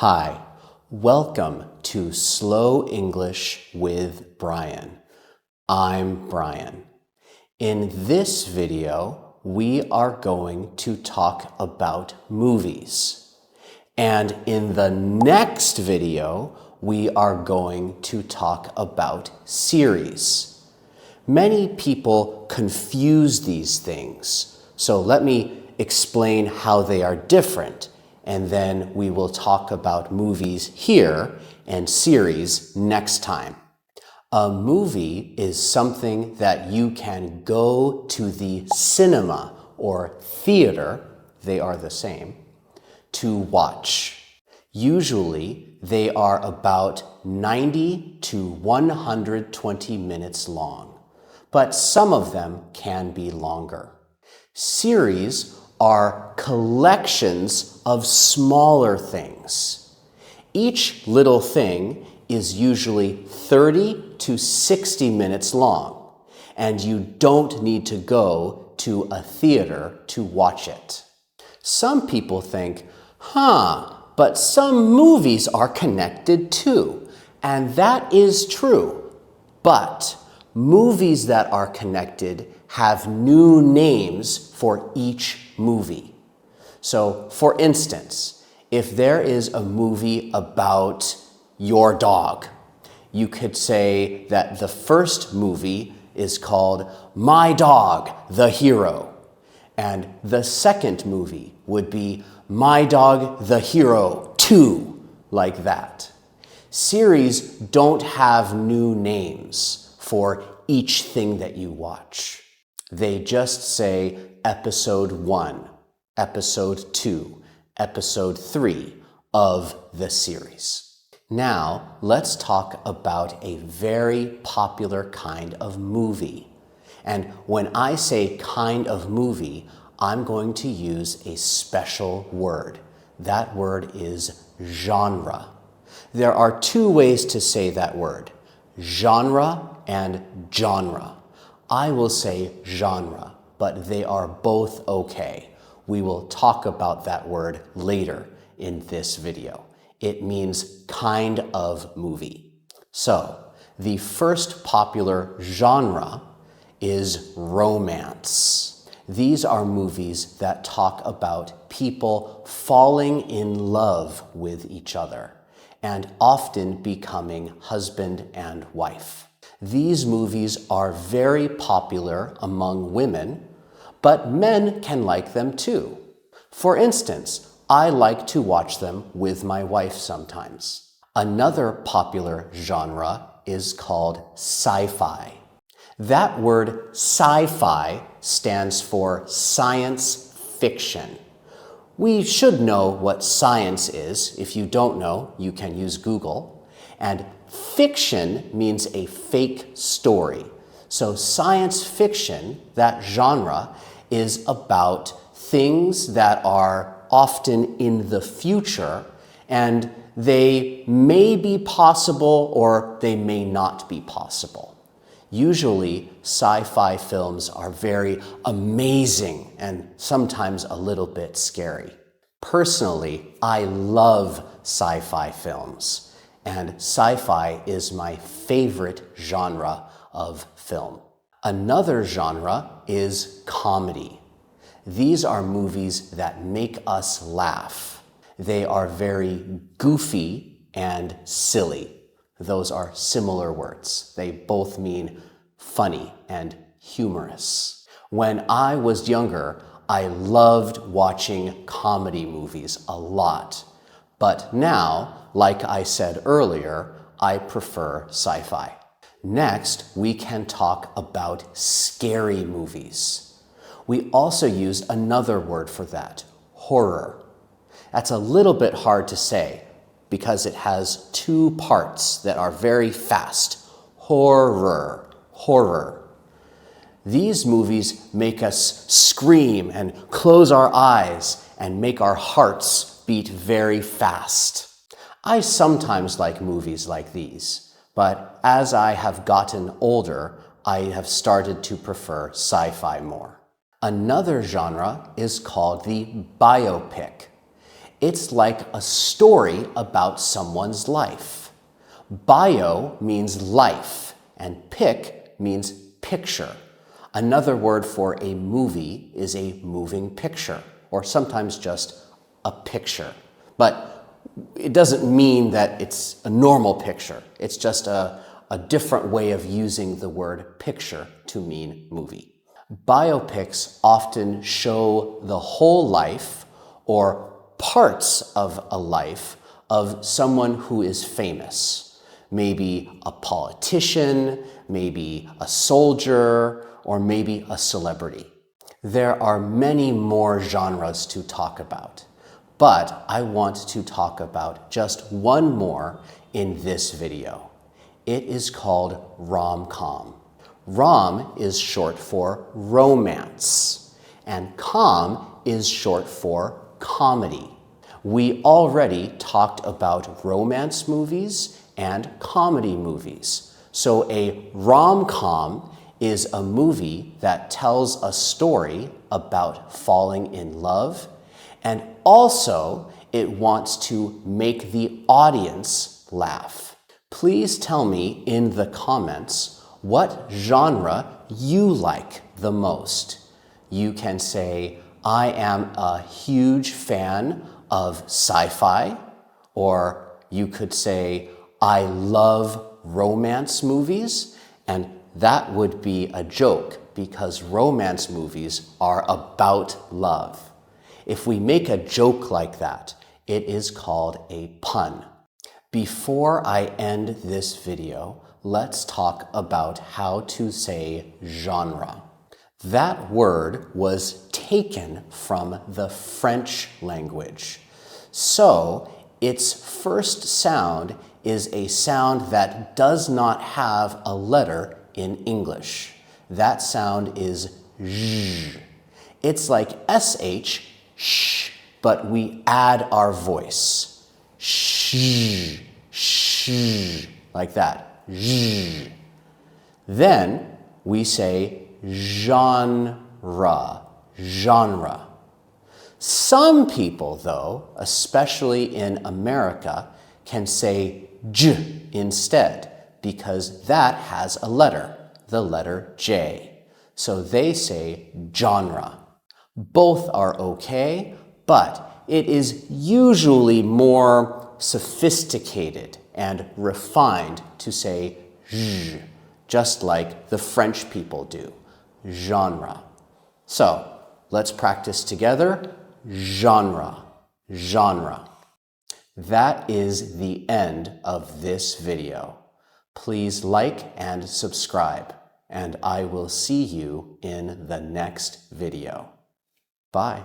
Hi, welcome to Slow English with Brian. I'm Brian. In this video, we are going to talk about movies. And in the next video, we are going to talk about series. Many people confuse these things, so let me explain how they are different, and then we will talk about movies here and series next time. A movie is something that you can go to the cinema or theater, they are the same, to watch. Usually, they are about 90 to 120 minutes long, but some of them can be longer. Series are collections of smaller things. Each little thing is usually 30 to 60 minutes long, and you don't need to go to a theater to watch it. Some people think, but some movies are connected too, and that is true. But movies that are connected have new names for each movie. So, for instance, if there is a movie about your dog, you could say that the first movie is called My Dog, the Hero, and the second movie would be My Dog, the Hero 2, like that. Series don't have new names for each thing that you watch. They just say episode 1, episode 2, episode 3 of the series. Now, let's talk about a very popular kind of movie. And when I say kind of movie, I'm going to use a special word. That word is genre. There are two ways to say that word, genre and genre. I will say genre, but they are both okay. We will talk about that word later in this video. It means kind of movie. So, the first popular genre is romance. These are movies that talk about people falling in love with each other and often becoming husband and wife. These movies are very popular among women, but men can like them too. For instance, I like to watch them with my wife sometimes. Another popular genre is called sci-fi. That word sci-fi stands for science fiction. We should know what science is. If you don't know, you can use Google. And fiction means a fake story. So science fiction, that genre, is about things that are often in the future, and they may be possible or they may not be possible. Usually, sci-fi films are very amazing and sometimes a little bit scary. Personally, I love sci-fi films. And sci-fi is my favorite genre of film. Another genre is comedy. These are movies that make us laugh. They are very goofy and silly. Those are similar words. They both mean funny and humorous. When I was younger, I loved watching comedy movies a lot. But now, like I said earlier, I prefer sci-fi. Next, we can talk about scary movies. We also use another word for that, horror. That's a little bit hard to say because it has two parts that are very fast. Horror, horror. These movies make us scream and close our eyes and make our hearts beat very fast. I sometimes like movies like these, but as I have gotten older, I have started to prefer sci-fi more. Another genre is called the biopic. It's like a story about someone's life. Bio means life, and pic means picture. Another word for a movie is a moving picture, or sometimes just a picture. But it doesn't mean that it's a normal picture. It's just a different way of using the word picture to mean movie. Biopics often show the whole life or parts of a life of someone who is famous. Maybe a politician, maybe a soldier, or maybe a celebrity. There are many more genres to talk about, but I want to talk about just one more in this video. It is called rom-com. Rom is short for romance, and com is short for comedy. We already talked about romance movies and comedy movies. So a rom-com is a movie that tells a story about falling in love, and also it wants to make the audience laugh. Please tell me in the comments what genre you like the most. You can say, I am a huge fan of sci-fi, or you could say, I love romance movies, and that would be a joke because romance movies are about love. If we make a joke like that, it is called a pun. Before I end this video, let's talk about how to say genre. That word was taken from the French language. So its first sound is a sound that does not have a letter in English. That sound is zh. It's like sh, sh, but we add our voice. Sh, sh, like that. Zh. Then we say genre, genre. Some people, though, especially in America, can say j instead because that has a letter, the letter J. So they say genre. Both are okay, but it is usually more sophisticated and refined to say zh, just like the French people do, genre. So let's practice together, genre, genre. That is the end of this video. Please like and subscribe, and I will see you in the next video. Bye.